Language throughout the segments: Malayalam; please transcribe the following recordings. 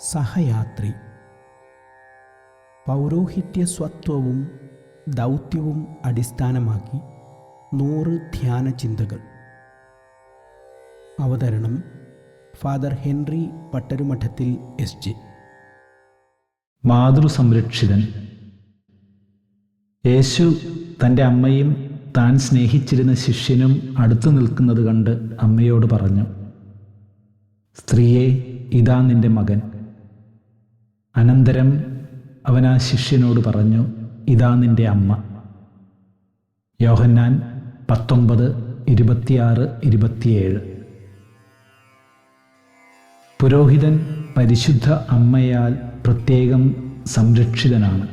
സഹയാത്രി. പൗരോഹിത്യസ്വത്വവും ദൗത്യവും അടിസ്ഥാനമാക്കി 100 ധ്യാന ചിന്തകൾ. അവതരണം ഫാദർ ഹെൻറി പട്ടരുമഠത്തിൽ എസ്.ജെ. മാതൃസംരക്ഷിതൻ. യേശു തൻ്റെ അമ്മയും താൻ സ്നേഹിച്ചിരുന്ന ശിഷ്യനും അടുത്തു നിൽക്കുന്നത് കണ്ട് അമ്മയോട് പറഞ്ഞു, സ്ത്രീയെ, ഇതാ നിന്റെ മകൻ. അനന്തരം അവൻ ആ ശിഷ്യനോട് പറഞ്ഞു, ഇതാ നിന്റെ അമ്മ. യോഹന്നാൻ 19:26-27. പുരോഹിതൻ പരിശുദ്ധ അമ്മയാൽ പ്രത്യേകം സംരക്ഷിതനാണ്.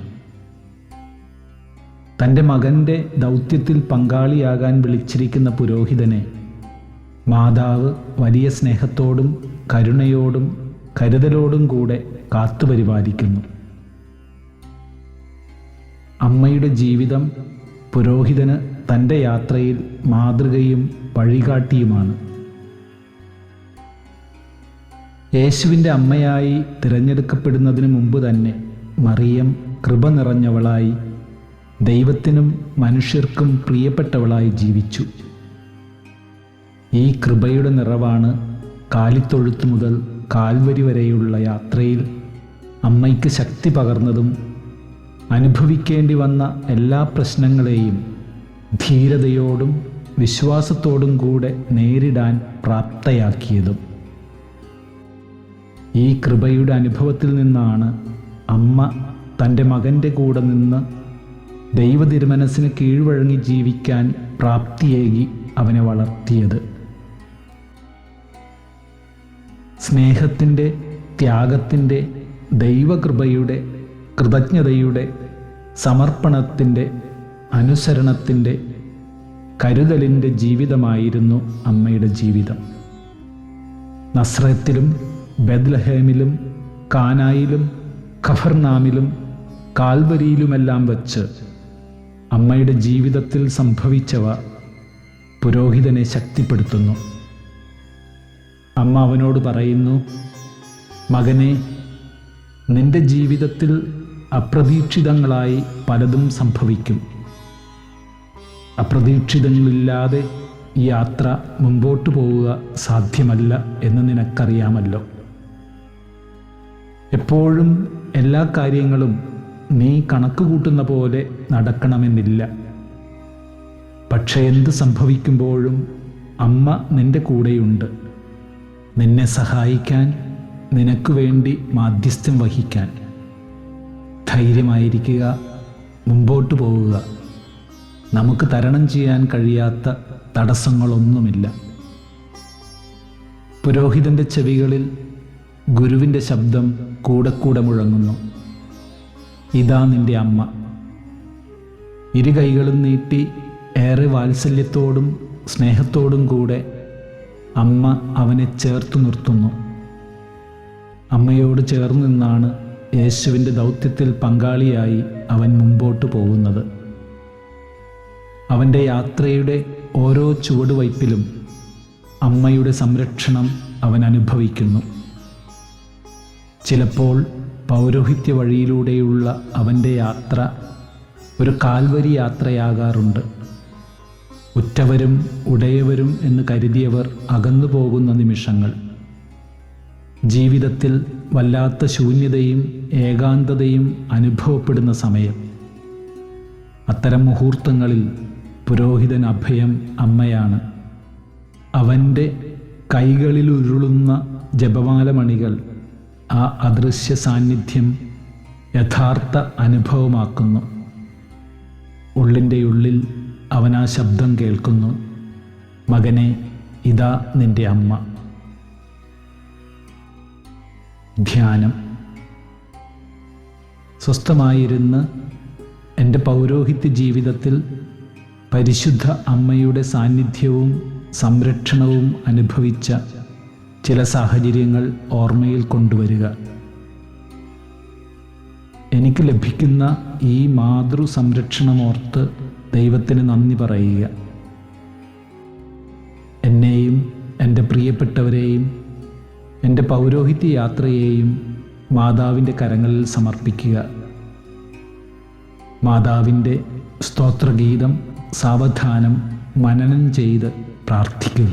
തൻ്റെ മകൻ്റെ ദൗത്യത്തിൽ പങ്കാളിയാകാൻ വിളിച്ചിരിക്കുന്ന പുരോഹിതനെ മാതാവ് വലിയ സ്നേഹത്തോടും കരുണയോടും കരുതലോടും കൂടെ കാത്തുപരിപാലിക്കുന്നു. അമ്മയുടെ ജീവിതം പുരോഹിതന് തൻ്റെ യാത്രയിൽ മാതൃകയും വഴികാട്ടിയുമാണ്. യേശുവിൻ്റെ അമ്മയായി തിരഞ്ഞെടുക്കപ്പെടുന്നതിന് മുമ്പ് തന്നെ മറിയം കൃപ നിറഞ്ഞവളായി ദൈവത്തിനും മനുഷ്യർക്കും പ്രിയപ്പെട്ടവളായി ജീവിച്ചു. ഈ കൃപയുടെ നിറവാണ് കാലിത്തൊഴുത്ത് മുതൽ കാൽവരി വരെയുള്ള യാത്രയിൽ അമ്മയ്ക്ക് ശക്തി പകർന്നതും അനുഭവിക്കേണ്ടി വന്ന എല്ലാ പ്രശ്നങ്ങളെയും ധീരതയോടും വിശ്വാസത്തോടും കൂടെ നേരിടാൻ പ്രാപ്തയാക്കിയതും. ഈ കൃപയുടെ അനുഭവത്തിൽ നിന്നാണ് അമ്മ തൻ്റെ മകൻ്റെ കൂടെ നിന്ന് ദൈവതിരുമനസ്സിന് കീഴ്വഴങ്ങി ജീവിക്കാൻ പ്രാപ്തിയേകി അവനെ വളർത്തിയത്. സ്നേഹത്തിൻ്റെ, ത്യാഗത്തിൻ്റെ, ദൈവകൃപയുടെ, കൃതജ്ഞതയുടെ, സമർപ്പണത്തിൻ്റെ, അനുസരണത്തിൻ്റെ, കരുതലിൻ്റെ ജീവിതമായിരുന്നു അമ്മയുടെ ജീവിതം. നസ്രത്തിലും ബെത്ലഹേമിലും കാനായിലും ഖഫർനാമിലും കാൽവരിയിലുമെല്ലാം വച്ച് അമ്മയുടെ ജീവിതത്തിൽ സംഭവിച്ചവ പുരോഹിതനെ ശക്തിപ്പെടുത്തുന്നു. അമ്മ അവനോട് പറയുന്നു, മകനെ, നിന്റെ ജീവിതത്തിൽ അപ്രതീക്ഷിതങ്ങളായി പലതും സംഭവിക്കും. അപ്രതീക്ഷിതങ്ങളില്ലാതെ ഈ യാത്ര മുമ്പോട്ട് പോവുക സാധ്യമല്ല എന്ന് നിനക്കറിയാമല്ലോ. എപ്പോഴും എല്ലാ കാര്യങ്ങളും നീ കണക്കുകൂട്ടുന്ന പോലെ നടക്കണമെന്നില്ല. പക്ഷെ എന്ത് സംഭവിക്കുമ്പോഴും അമ്മ നിന്റെ കൂടെയുണ്ട്, നിന്നെ സഹായിക്കാൻ, നിനക്ക് വേണ്ടി മാധ്യസ്ഥ്യം വഹിക്കാൻ. ധൈര്യമായിരിക്കുക, മുമ്പോട്ട് പോവുക. നമുക്ക് തരണം ചെയ്യാൻ കഴിയാത്ത തടസ്സങ്ങളൊന്നുമില്ല. പുരോഹിതൻ്റെ ചെവികളിൽ ഗുരുവിൻ്റെ ശബ്ദം കൂടെ കൂടെ മുഴങ്ങുന്നു, ഇതാ നിന്റെ അമ്മ. ഇരു കൈകളും നീട്ടി ഏറെ വാത്സല്യത്തോടും സ്നേഹത്തോടും കൂടെ അമ്മ അവനെ ചേർത്തു നിർത്തുന്നു. അമ്മയോട് ചേർന്ന് നിന്നാണ് യേശുവിൻ്റെ ദൗത്യത്തിൽ പങ്കാളിയായി അവൻ മുമ്പോട്ട് പോകുന്നത്. അവൻ്റെ യാത്രയുടെ ഓരോ ചുവടുവയ്പിലും അമ്മയുടെ സംരക്ഷണം അവൻ അനുഭവിക്കുന്നു. ചിലപ്പോൾ പൗരോഹിത്യ വഴിയിലൂടെയുള്ള അവൻ്റെ യാത്ര ഒരു കാൽവരി യാത്രയാകാറുണ്ട്. ഉറ്റവരും ഉടയവരും എന്ന് കരുതിയവർ അകന്നു പോകുന്ന നിമിഷങ്ങൾ. ജീവിതത്തിൽ വല്ലാത്ത ശൂന്യതയും ഏകാന്തതയും അനുഭവപ്പെടുന്ന സമയം. അത്തരം മുഹൂർത്തങ്ങളിൽ പുരോഹിതൻ അഭയം അമ്മയാണ്. അവൻ്റെ കൈകളിലുരുളുന്ന ജപമാലമണികൾ ആ അദൃശ്യ സാന്നിധ്യം യഥാർത്ഥ അനുഭവമാക്കുന്നു. ഉള്ളിൻ്റെ ഉള്ളിൽ അവൻ ആ ശബ്ദം കേൾക്കുന്നു, മകനെ, ഇതാ നിന്റെ അമ്മ. ധ്യാനം. സ്വസ്ഥമായിരുന്ന് എൻ്റെ പൗരോഹിത്യ ജീവിതത്തിൽ പരിശുദ്ധ അമ്മയുടെ സാന്നിധ്യവും സംരക്ഷണവും അനുഭവിച്ച ചില സാഹചര്യങ്ങൾ ഓർമ്മയിൽ കൊണ്ടുവരിക. എനിക്ക് ലഭിക്കുന്ന ഈ മാതൃ സംരക്ഷണമോർത്ത് ദൈവത്തിന് നന്ദി പറയുക. എന്നെയും എൻ്റെ പ്രിയപ്പെട്ടവരെയും എൻ്റെ പൗരോഹിത്യ യാത്രയെയും മാതാവിൻ്റെ കരങ്ങളിൽ സമർപ്പിക്കുക. മാതാവിൻ്റെ സ്തോത്രഗീതം സാവധാനം മനനം ചെയ്ത് പ്രാർത്ഥിക്കുക.